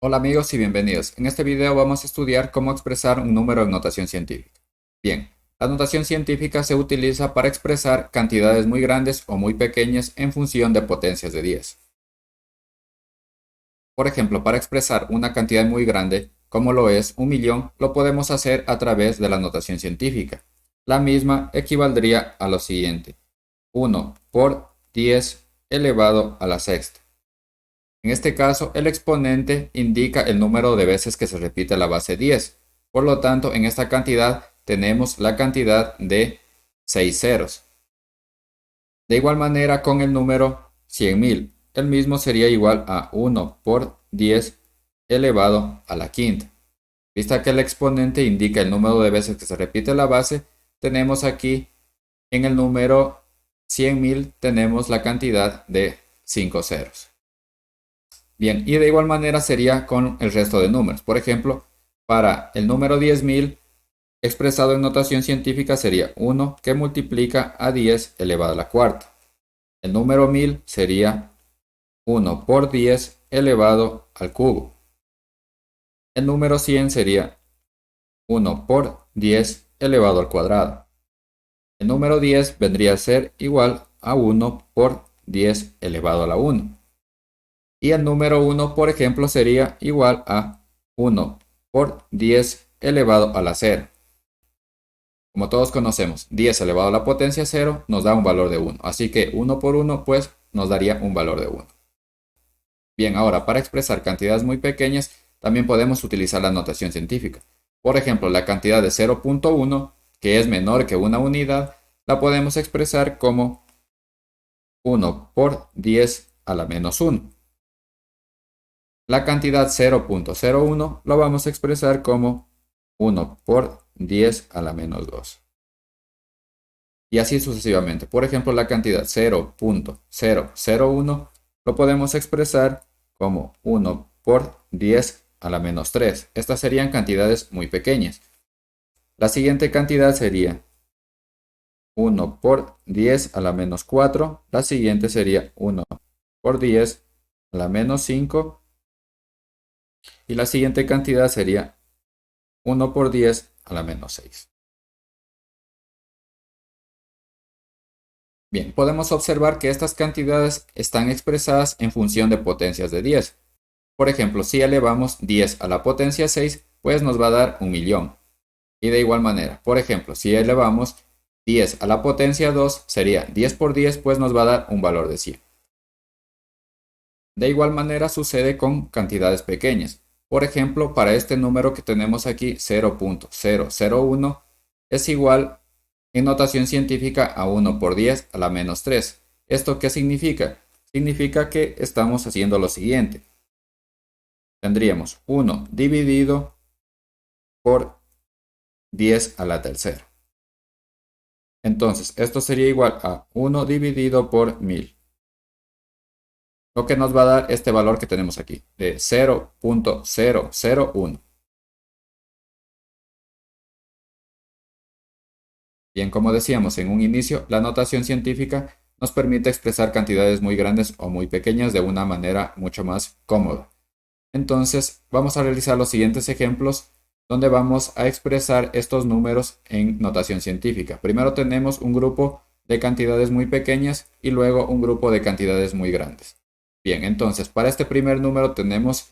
Hola amigos y bienvenidos. En este video vamos a estudiar cómo expresar un número en notación científica. Bien, la notación científica se utiliza para expresar cantidades muy grandes o muy pequeñas en función de potencias de 10. Por ejemplo, para expresar una cantidad muy grande, como lo es 1.000.000, lo podemos hacer a través de la notación científica. La misma equivaldría a lo siguiente: 1 por 10 elevado a la sexta. En este caso, el exponente indica el número de veces que se repite la base 10. Por lo tanto, en esta cantidad tenemos la cantidad de 6 ceros. De igual manera con el número 100.000. El mismo sería igual a 1 por 10 elevado a la quinta. Vista que el exponente indica el número de veces que se repite la base, tenemos aquí en el número 100.000 tenemos la cantidad de 5 ceros. Bien, y de igual manera sería con el resto de números. Por ejemplo, para el número 10.000 expresado en notación científica sería 1 que multiplica a 10 elevado a la cuarta. El número 1000 sería 1 por 10 elevado al cubo. El número 100 sería 1 por 10 elevado al cuadrado. El número 10 vendría a ser igual a 1 por 10 elevado a la 1. Y el número 1, por ejemplo, sería igual a 1 por 10 elevado a la 0. Como todos conocemos, 10 elevado a la potencia 0 nos da un valor de 1. Así que 1 por 1 pues nos daría un valor de 1. Bien, ahora para expresar cantidades muy pequeñas también podemos utilizar la notación científica. Por ejemplo, la cantidad de 0.1, que es menor que una unidad, la podemos expresar como 1 por 10 a la menos 1. La cantidad 0.01 lo vamos a expresar como 1 por 10 a la menos 2. Y así sucesivamente. Por ejemplo, la cantidad 0.001 lo podemos expresar como 1 por 10 a la menos 3. Estas serían cantidades muy pequeñas. La siguiente cantidad sería 1 por 10 a la menos 4. La siguiente sería 1 por 10 a la menos 5. Y la siguiente cantidad sería 1 por 10 a la menos 6. Bien, podemos observar que estas cantidades están expresadas en función de potencias de 10. Por ejemplo, si elevamos 10 a la potencia 6, pues nos va a dar 1.000.000. Y de igual manera, por ejemplo, si elevamos 10 a la potencia 2, sería 10 por 10, pues nos va a dar un valor de 100. De igual manera sucede con cantidades pequeñas. Por ejemplo, para este número que tenemos aquí, 0.001, es igual en notación científica a 1 por 10 a la menos 3. ¿Esto qué significa? Significa que estamos haciendo lo siguiente. Tendríamos 1 dividido por 10 a la tercera. Entonces, esto sería igual a 1 dividido por 1000. Lo que nos va a dar este valor que tenemos aquí, de 0.001. Bien, como decíamos en un inicio, la notación científica nos permite expresar cantidades muy grandes o muy pequeñas de una manera mucho más cómoda. Entonces, vamos a realizar los siguientes ejemplos donde vamos a expresar estos números en notación científica. Primero tenemos un grupo de cantidades muy pequeñas y luego un grupo de cantidades muy grandes. Bien, entonces para este primer número tenemos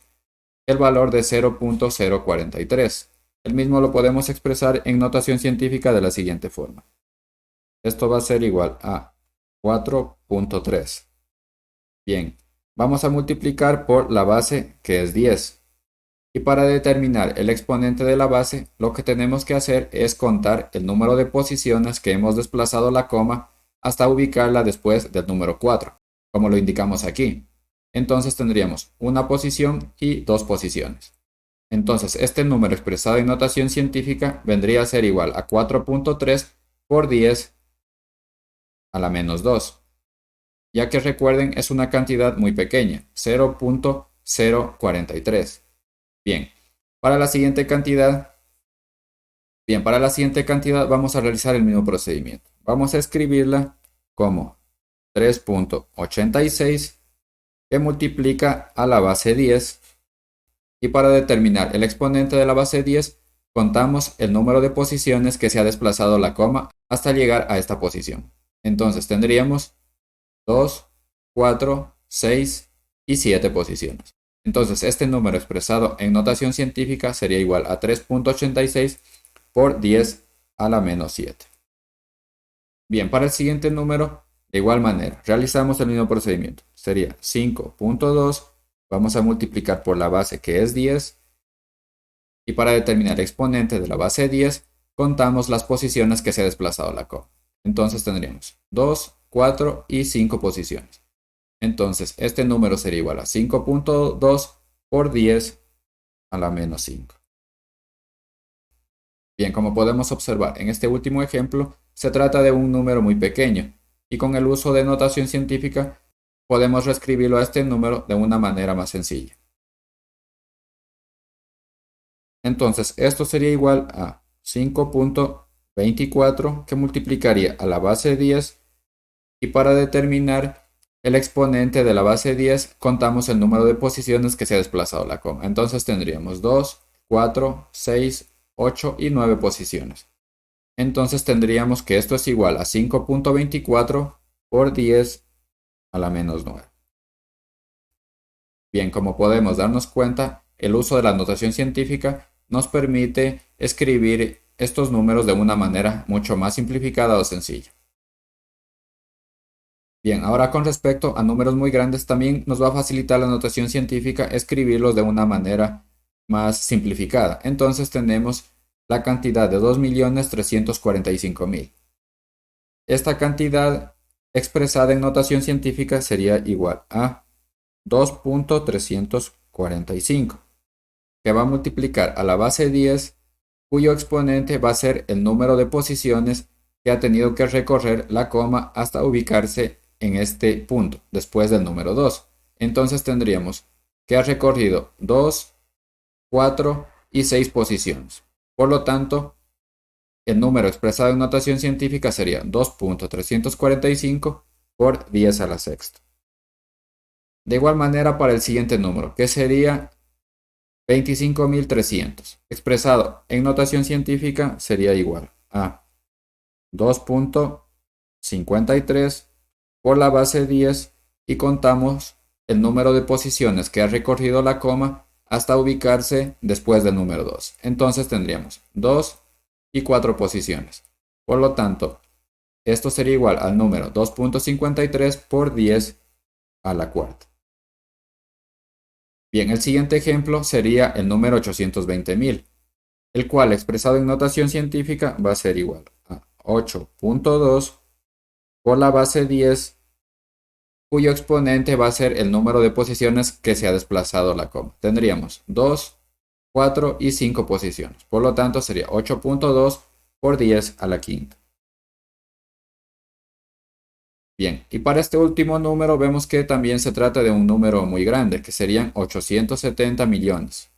el valor de 0.043. El mismo lo podemos expresar en notación científica de la siguiente forma. Esto va a ser igual a 4.3. Bien, vamos a multiplicar por la base que es 10. Y para determinar el exponente de la base, lo que tenemos que hacer es contar el número de posiciones que hemos desplazado la coma hasta ubicarla después del número 4, como lo indicamos aquí. Entonces tendríamos una posición y dos posiciones. Entonces este número expresado en notación científica vendría a ser igual a 4.3 por 10 a la menos 2. Ya que recuerden es una cantidad muy pequeña, 0.043. Bien, para la siguiente cantidad, vamos a realizar el mismo procedimiento. Vamos a escribirla como 3.86 que multiplica a la base 10 Y para determinar el exponente de la base 10, contamos el número de posiciones que se ha desplazado la coma hasta llegar a esta posición. Entonces tendríamos 2, 4, 6 y 7 posiciones. Entonces este número expresado en notación científica sería igual a 3.86 por 10 a la menos 7. Bien, para el siguiente número, de igual manera, realizamos el mismo procedimiento. Sería 5.2, vamos a multiplicar por la base que es 10. Y para determinar el exponente de la base 10, contamos las posiciones que se ha desplazado la coma. Entonces tendríamos 2, 4 y 5 posiciones. Entonces este número sería igual a 5.2 por 10 a la menos 5. Bien, como podemos observar en este último ejemplo, se trata de un número muy pequeño y con el uso de notación científica podemos reescribirlo a este número de una manera más sencilla. Entonces esto sería igual a 5.24 que multiplicaría a la base 10 y para determinar el exponente de la base 10 contamos el número de posiciones que se ha desplazado la coma. Entonces tendríamos 2, 4, 6, 8 y 9 posiciones. Entonces tendríamos que esto es igual a 5.24 por 10 a la menos 9. Bien, como podemos darnos cuenta, el uso de la notación científica nos permite escribir estos números de una manera mucho más simplificada o sencilla. Bien, ahora con respecto a números muy grandes también nos va a facilitar la notación científica escribirlos de una manera más simplificada. Entonces tenemos la cantidad de 2.345.000. Esta cantidad expresada en notación científica sería igual a 2.345, que va a multiplicar a la base 10, cuyo exponente va a ser el número de posiciones que ha tenido que recorrer la coma hasta ubicarse en este punto, después del número 2. Entonces tendríamos que ha recorrido 2, 4 y 6 posiciones. Por lo tanto, el número expresado en notación científica sería 2.345 por 10 a la sexta. De igual manera para el siguiente número, que sería 25.300. Expresado en notación científica sería igual a 2.53 por la base 10 y contamos el número de posiciones que ha recorrido la coma hasta ubicarse después del número 2. Entonces tendríamos 2 y 4 posiciones. Por lo tanto, esto sería igual al número 2.53 por 10 a la cuarta. Bien, el siguiente ejemplo sería el número 820.000, el cual expresado en notación científica va a ser igual a 8.2 por la base 10, cuyo exponente va a ser el número de posiciones que se ha desplazado la coma. Tendríamos 2, 4 y 5 posiciones. Por lo tanto, sería 8.2 por 10 a la quinta. Bien, y para este último número vemos que también se trata de un número muy grande, que serían 870 millones.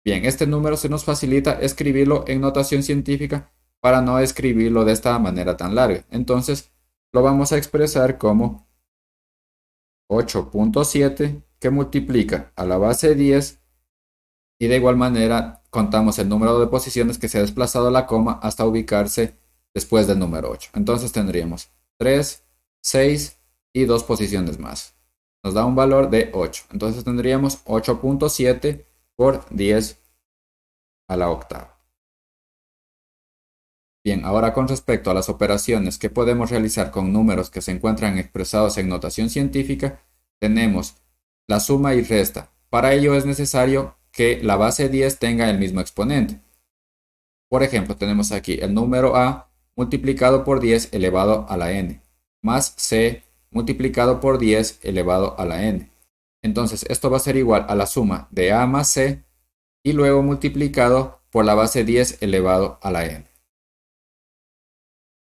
Bien, este número se nos facilita escribirlo en notación científica para no escribirlo de esta manera tan larga. Entonces, lo vamos a expresar como 8.7 que multiplica a la base 10 y de igual manera contamos el número de posiciones que se ha desplazado la coma hasta ubicarse después del número 8. Entonces tendríamos 3, 6 y 2 posiciones más. Nos da un valor de 8. Entonces tendríamos 8.7 por 10 a la octava. Bien, ahora con respecto a las operaciones que podemos realizar con números que se encuentran expresados en notación científica, tenemos la suma y resta. Para ello es necesario que la base 10 tenga el mismo exponente. Por ejemplo, tenemos aquí el número a multiplicado por 10 elevado a la n, más c multiplicado por 10 elevado a la n. Entonces esto va a ser igual a la suma de a más c y luego multiplicado por la base 10 elevado a la n.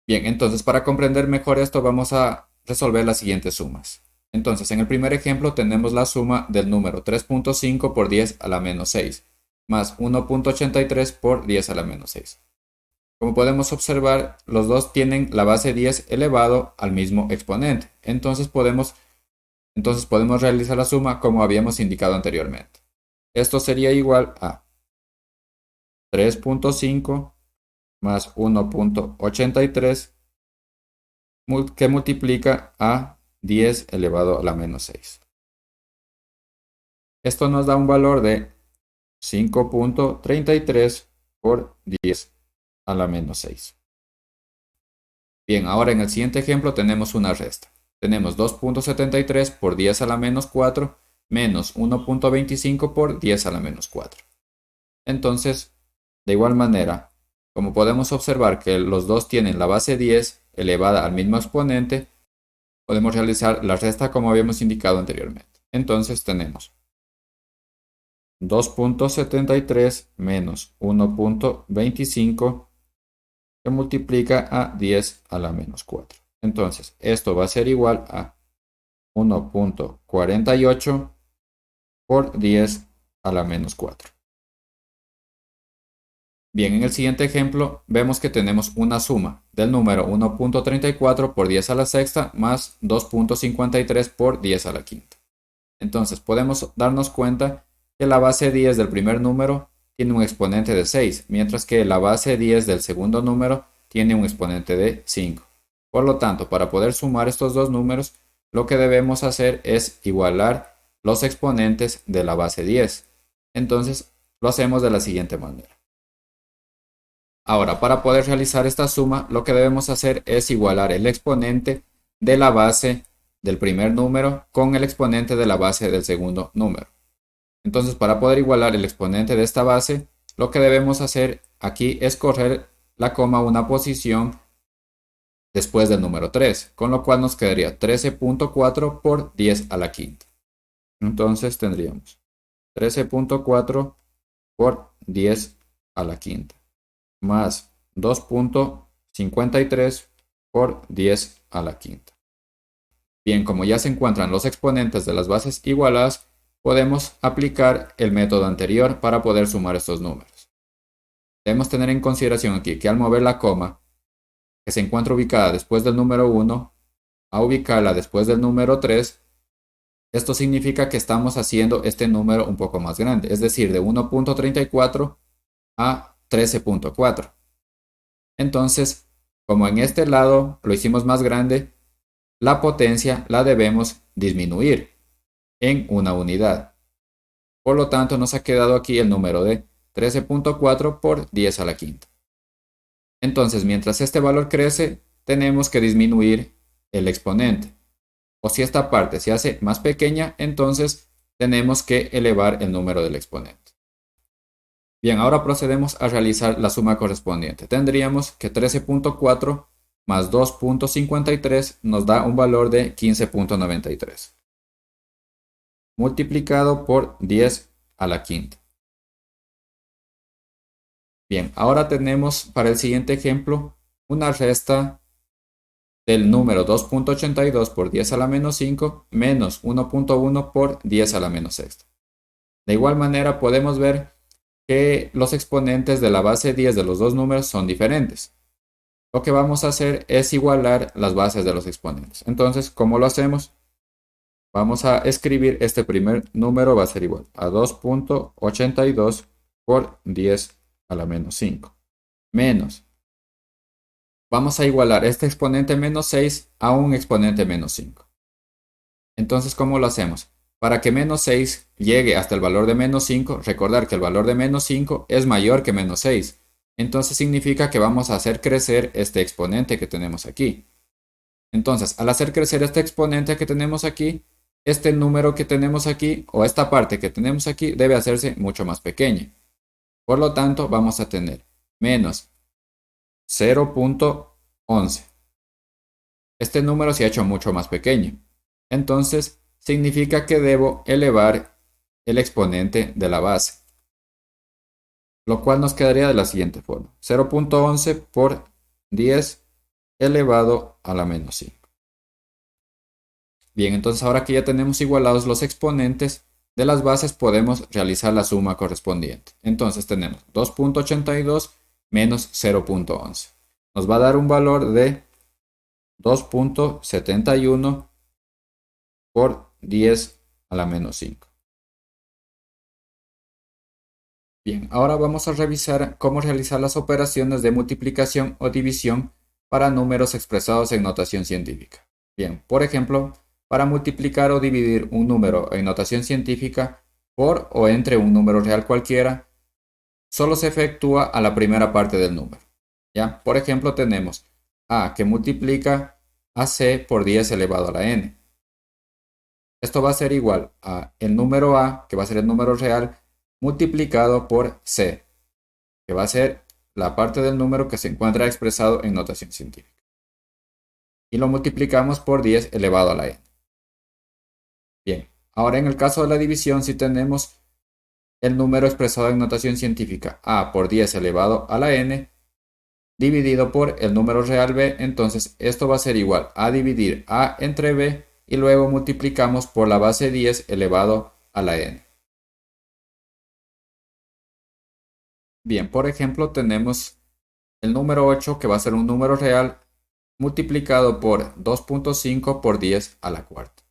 Bien, entonces para comprender mejor esto vamos a resolver las siguientes sumas. Entonces en el primer ejemplo tenemos la suma del número 3.5 por 10 a la menos 6 más 1.83 por 10 a la menos 6. Como podemos observar, los dos tienen la base 10 elevado al mismo exponente. Entonces podemos realizar la suma como habíamos indicado anteriormente. Esto sería igual a 3.5 más 1.83 que multiplica a 10 elevado a la menos 6. Esto nos da un valor de 5.33 por 10 a la menos 6. Bien, ahora en el siguiente ejemplo tenemos una resta. Tenemos 2.73 por 10 a la menos 4 menos 1.25 por 10 a la menos 4. Entonces, de igual manera, como podemos observar que los dos tienen la base 10 elevada al mismo exponente, podemos realizar la resta como habíamos indicado anteriormente. Entonces tenemos 2.73 menos 1.25 que multiplica a 10 a la menos 4. Entonces, esto va a ser igual a 1.48 por 10 a la menos 4. Bien, en el siguiente ejemplo vemos que tenemos una suma del número 1.34 por 10 a la sexta más 2.53 por 10 a la quinta. Entonces podemos darnos cuenta que la base 10 del primer número tiene un exponente de 6, mientras que la base 10 del segundo número tiene un exponente de 5. Por lo tanto, para poder sumar estos dos números, lo que debemos hacer es igualar los exponentes de la base 10. Entonces, lo hacemos de la siguiente manera. Ahora, para poder realizar esta suma, lo que debemos hacer es igualar el exponente de la base del primer número con el exponente de la base del segundo número. Entonces, para poder igualar el exponente de esta base, lo que debemos hacer aquí es correr la coma una posición después del número 3, con lo cual nos quedaría 13.4 por 10 a la quinta. Entonces tendríamos 13.4 por 10 a la quinta, más 2.53 por 10 a la quinta. Bien, como ya se encuentran los exponentes de las bases igualadas, podemos aplicar el método anterior para poder sumar estos números. Debemos tener en consideración aquí que al mover la coma, que se encuentra ubicada después del número 1, a ubicarla después del número 3, esto significa que estamos haciendo este número un poco más grande, es decir, de 1.34 a 13.4. Entonces, como en este lado lo hicimos más grande, la potencia la debemos disminuir en una unidad. Por lo tanto, nos ha quedado aquí el número de 13.4 por 10 a la quinta. Entonces, mientras este valor crece, tenemos que disminuir el exponente. O si esta parte se hace más pequeña, entonces tenemos que elevar el número del exponente. Bien, ahora procedemos a realizar la suma correspondiente. Tendríamos que 13.4 más 2.53 nos da un valor de 15.93. Multiplicado por 10 a la quinta. Bien, ahora tenemos para el siguiente ejemplo una resta del número 2.82 por 10 a la menos 5 menos 1.1 por 10 a la menos sexta. De igual manera podemos ver que los exponentes de la base 10 de los dos números son diferentes. Lo que vamos a hacer es igualar las bases de los exponentes. Entonces, ¿cómo lo hacemos? Vamos a escribir este primer número, va a ser igual a 2.82 por 10 a la menos 5. Menos. Vamos a igualar este exponente menos 6 a un exponente menos 5. Entonces, ¿cómo lo hacemos? Para que menos 6 llegue hasta el valor de menos 5, recordar que el valor de menos 5 es mayor que menos 6. Entonces significa que vamos a hacer crecer este exponente que tenemos aquí. Entonces, al hacer crecer este exponente que tenemos aquí, este número que tenemos aquí, o esta parte que tenemos aquí, debe hacerse mucho más pequeña. Por lo tanto, vamos a tener menos 0.11. Este número se ha hecho mucho más pequeño. Entonces, significa que debo elevar el exponente de la base, lo cual nos quedaría de la siguiente forma. 0.11 por 10 elevado a la menos 5. Bien, entonces ahora que ya tenemos igualados los exponentes de las bases, podemos realizar la suma correspondiente. Entonces tenemos 2.82 menos 0.11. Nos va a dar un valor de 2.71 por 10 a la menos 5. Bien, ahora vamos a revisar cómo realizar las operaciones de multiplicación o división para números expresados en notación científica. Bien, por ejemplo, para multiplicar o dividir un número en notación científica por o entre un número real cualquiera, solo se efectúa a la primera parte del número. ¿Ya? Por ejemplo, tenemos a que multiplica a c por 10 elevado a la n. Esto va a ser igual a el número a, que va a ser el número real, multiplicado por c, que va a ser la parte del número que se encuentra expresado en notación científica. Y lo multiplicamos por 10 elevado a la n. Bien, ahora en el caso de la división, si tenemos el número expresado en notación científica a por 10 elevado a la n, dividido por el número real b, entonces esto va a ser igual a dividir a entre b y luego multiplicamos por la base 10 elevado a la n. Bien, por ejemplo, tenemos el número 8 que va a ser un número real multiplicado por 2.5 por 10 a la cuarta.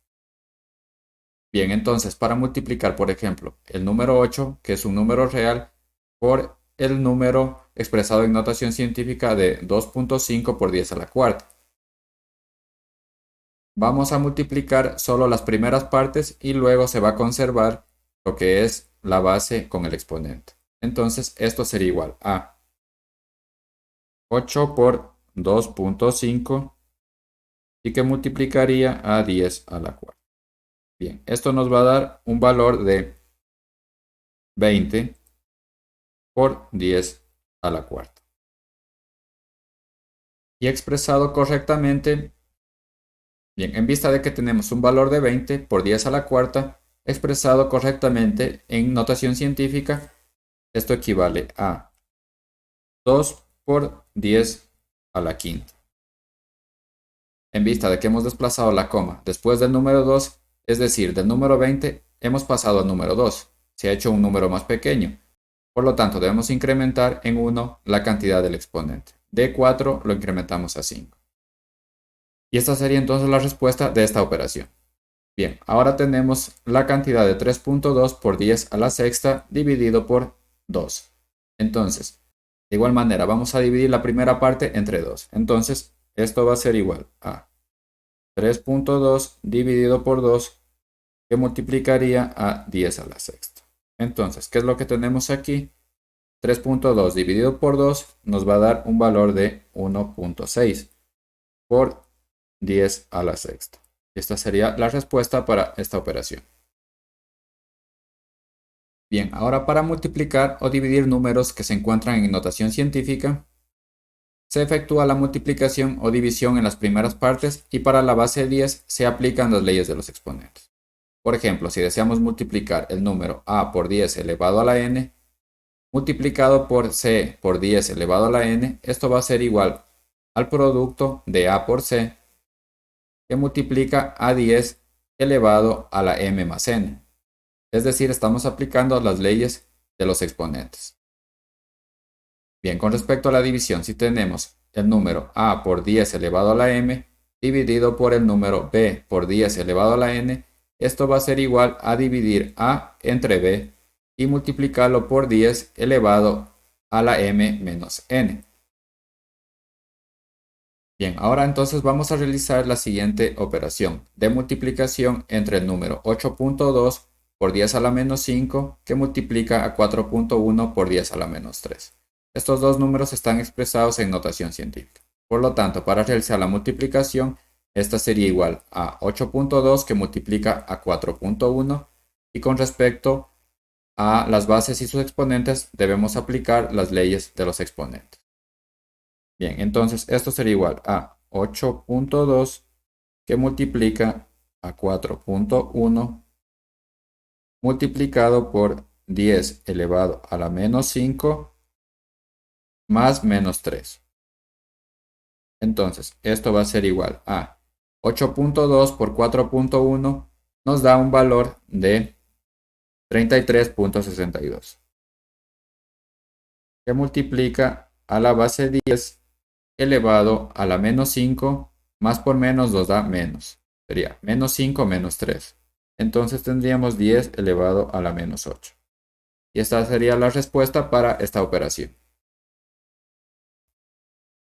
Bien, entonces para multiplicar, por ejemplo, el número 8, que es un número real, por el número expresado en notación científica de 2.5 por 10 a la cuarta. Vamos a multiplicar solo las primeras partes y luego se va a conservar lo que es la base con el exponente. Entonces esto sería igual a 8 por 2.5 y que multiplicaría a 10 a la cuarta. Bien, esto nos va a dar un valor de 20 por 10 a la cuarta. Y expresado correctamente, bien, en vista de que tenemos un valor de 20 por 10 a la cuarta, expresado correctamente en notación científica, esto equivale a 2 por 10 a la quinta. En vista de que hemos desplazado la coma después del número 2, es decir, del número 20, hemos pasado al número 2. Se ha hecho un número más pequeño. Por lo tanto, debemos incrementar en 1 la cantidad del exponente. De 4 lo incrementamos a 5. Y esta sería entonces la respuesta de esta operación. Bien, ahora tenemos la cantidad de 3.2 por 10 a la sexta dividido por 2. Entonces, de igual manera, vamos a dividir la primera parte entre 2. Entonces, esto va a ser igual a 3.2 dividido por 2, que multiplicaría a 10 a la sexta. Entonces, ¿qué es lo que tenemos aquí? 3.2 dividido por 2 nos va a dar un valor de 1.6 por 10 a la sexta. Esta sería la respuesta para esta operación. Bien, ahora para multiplicar o dividir números que se encuentran en notación científica, se efectúa la multiplicación o división en las primeras partes y para la base 10 se aplican las leyes de los exponentes. Por ejemplo, si deseamos multiplicar el número a por 10 elevado a la n, multiplicado por c por 10 elevado a la n, esto va a ser igual al producto de a por c, que multiplica a 10 elevado a la m más n. Es decir, estamos aplicando las leyes de los exponentes. Bien, con respecto a la división, si tenemos el número a por 10 elevado a la m dividido por el número b por 10 elevado a la n, esto va a ser igual a dividir a entre b y multiplicarlo por 10 elevado a la m menos n. Bien, ahora entonces vamos a realizar la siguiente operación de multiplicación entre el número 8.2 por 10 a la menos 5 que multiplica a 4.1 por 10 a la menos 3. Estos dos números están expresados en notación científica. Por lo tanto, para realizar la multiplicación, esta sería igual a 8.2 que multiplica a 4.1 y con respecto a las bases y sus exponentes debemos aplicar las leyes de los exponentes. Bien, entonces esto sería igual a 8.2 que multiplica a 4.1 multiplicado por 10 elevado a la menos 5 más menos 3. Entonces, esto va a ser igual a 8.2 por 4.1 nos da un valor de 33.62, que multiplica a la base 10 elevado a la menos 5 más por menos nos da menos. Sería menos 5 menos 3. Entonces tendríamos 10 elevado a la menos 8. Y esta sería la respuesta para esta operación.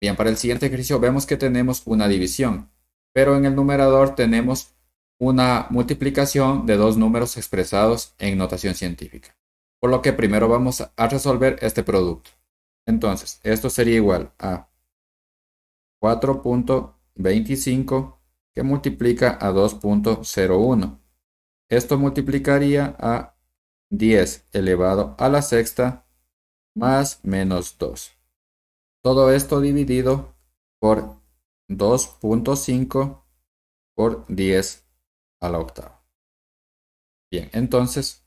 Bien, para el siguiente ejercicio vemos que tenemos una división, pero en el numerador tenemos una multiplicación de dos números expresados en notación científica. Por lo que primero vamos a resolver este producto. Entonces, esto sería igual a 4.25 que multiplica a 2.01. Esto multiplicaría a 10 elevado a la sexta más menos 2. Todo esto dividido por 2.5 por 10 a la octava. Bien, entonces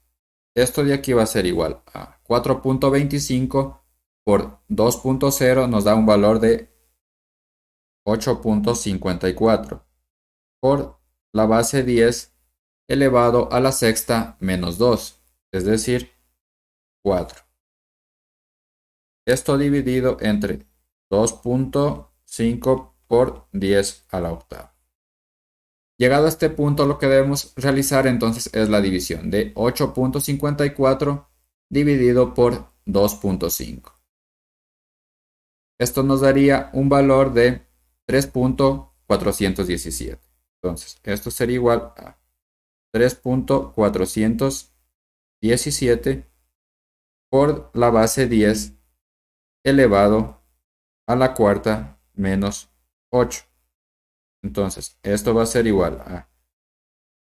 esto de aquí va a ser igual a 4.25 por 2.0 nos da un valor de 8.54 por la base 10 elevado a la sexta menos 2, es decir, 4. Esto dividido entre 2.5 por 10 a la octava. Llegado a este punto, lo que debemos realizar entonces es la división de 8.54 dividido por 2.5. Esto nos daría un valor de 3.417. Entonces, esto sería igual a 3.417 por la base 10 elevado a la cuarta menos 8. Entonces, esto va a ser igual a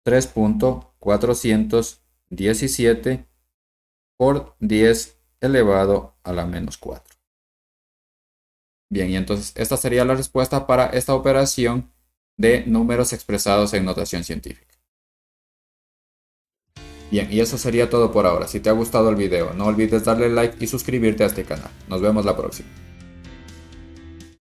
3.417 por 10 elevado a la menos 4. Bien, y entonces esta sería la respuesta para esta operación de números expresados en notación científica. Bien, y eso sería todo por ahora. Si te ha gustado el video, no olvides darle like y suscribirte a este canal. Nos vemos la próxima.